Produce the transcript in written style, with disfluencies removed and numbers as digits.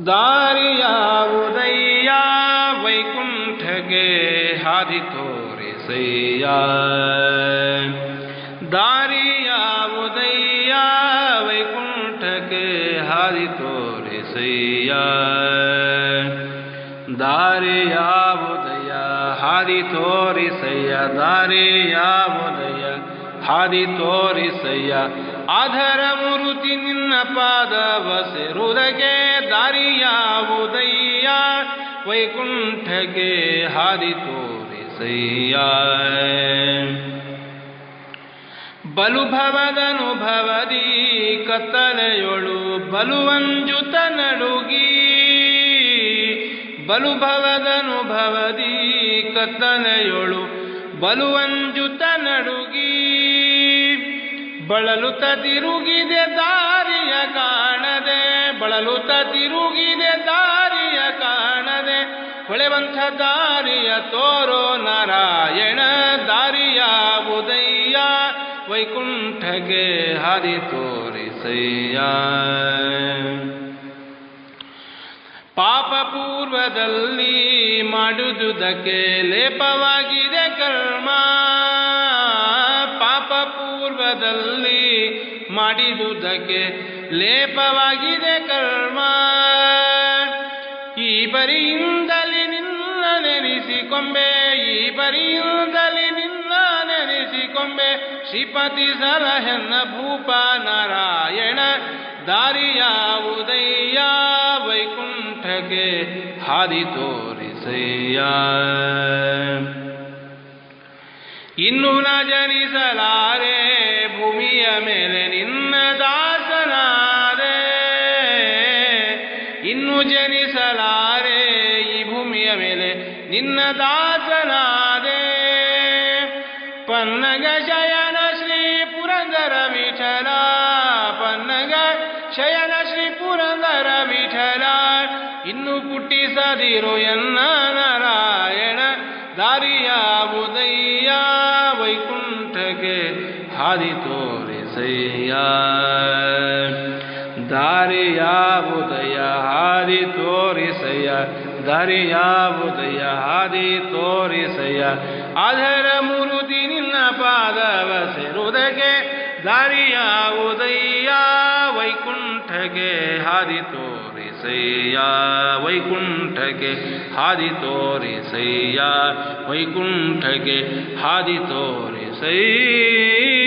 ದಾರಿಯಾವುದಯ್ಯ ವೈಕುಂಠಗೆ ಹಾದಿ ತೋರಿಸಯ್ಯ ದಾರಿಯಾವುದಯ್ಯ ವೈಕುಂಠಗೆ ಹಾದಿ ತೋರಿಸಯ್ಯ ದಾರಿಯಾವುದಯ್ಯ ಹಾದಿ ತೋರಿಸಯ್ಯ ದಾರಿಯಾವುದಯ್ಯ ಹಾದಿ ತೋರಿಸಯ್ಯ ಆಧರ ಮೂರುತಿ ನಿನ್ನ ಪಾದವ ಸೇರುವುದಕ್ಕೆ ದಾರಿಯಾವುದಯ್ಯ ವೈಕುಂಠಗೆ ಹಾದಿ ತೋರಿಸಯ್ಯ ಬಲುಭವದನುಭವದಿ ಕತ್ತಲೆಯೊಳು ಬಲುವಂಜುತ ನಡುಗಿ ಬಲುಭವದನುಭವದಿ ಕತ್ತಲೆಯೊಳು ಬಲುವಂಜುತ ನಡುಗಿ ಬಳಲುತ್ತ ತಿರುಗಿದೆ ದಾರಿಯ ಕಾಣದೆ ಬಳಲುತ್ತ ತಿರುಗಿದೆ ದಾರಿಯ ಕಾಣದೆ ಹೊಳೆವಂಥ ದಾರಿಯ ತೋರೋ ನಾರಾಯಣ ದಾರಿಯಾವುದಯ್ಯ ವೈಕುಂಠಗೆ ಹಾದಿ ತೋರಿಸಯ್ಯ ಪಾಪ ಪೂರ್ವದಲ್ಲಿ ಮಾಡುವುದಕ್ಕೆ ಲೇಪವಾಗಿದೆ ಕರ್ಮ ಪಾಪ ಪೂರ್ವದಲ್ಲಿ ಮಾಡಿದುದಕ್ಕೆ ಲೇಪವಾಗಿದೆ ಕರ್ಮ ಈ ಬರಿಯಿಂದಲೇ ನಿನ್ನ ನೆನೆಸಿಕೊಂಬೆ ಈ ಬರಿಯಿಂದಲೇ ನಿನ್ನ ನೆನೆಸಿಕೊಂಬೆ ಶ್ರೀಪತಿ ಸಲಹೆನ್ನ ಭೂಪ ನಾರಾಯಣ ದಾರಿಯಾವುದಯ್ಯ ವೈಕುಂಠಗೆ ಹಾದಿ ತೋರಿಸಯ್ಯ ಇನ್ನು ನ ಜನಿಸಲಾರೆ ಭೂಮಿಯ ಮೇಲೆ ನಿನ್ನ ದಾಸನಾದೆ ಇನ್ನು ಜನಿಸಲಾರೆ ಈ ಭೂಮಿಯ ಮೇಲೆ ನಿನ್ನ ದಾಸನಾದೆ ಪನ್ನಗ ಶಯನ ಶ್ರೀ ಪುರಂದರ ವಿಠಲ ಪನ್ನಗ ಶಯನ ಶ್ರೀ ಪುರಂದರ ವಿಠಲ ಇನ್ನು ಪುಟ್ಟಿಸದಿರು ಎನ್ನ ನಾರಾಯಣ ದಾರಿಯಾವುದಯ್ಯ ವೈಕುಂಠಗೆ ಹಾದಿ ತೋರಿಸಯ್ಯ ದಾರಿಯಾವುದಯ್ಯ ಹಾದಿ ತೋರಿಸಯ್ಯ ದಾರಿಯಾವುದಯ್ಯ ಹಾದಿ ತೋರಿಸಯ್ಯ ಆಧರ ಮೂರುತಿ ನಿನ್ನ ಪಾದವ ಸೇರುವುದಕ್ಕೆ ದಾರಿಯಾವುದಯ್ಯ ವೈಕುಂಠಗೆ ಹಾದಿ ತೋರಿಸಯ್ಯ ವೈಕುಂಠಗೆ ಹಾದಿ ತೋರಿಸಯ್ಯ ವೈಕುಂಠಗೆ ಹಾದಿ ತೋರಿಸಯ್ಯ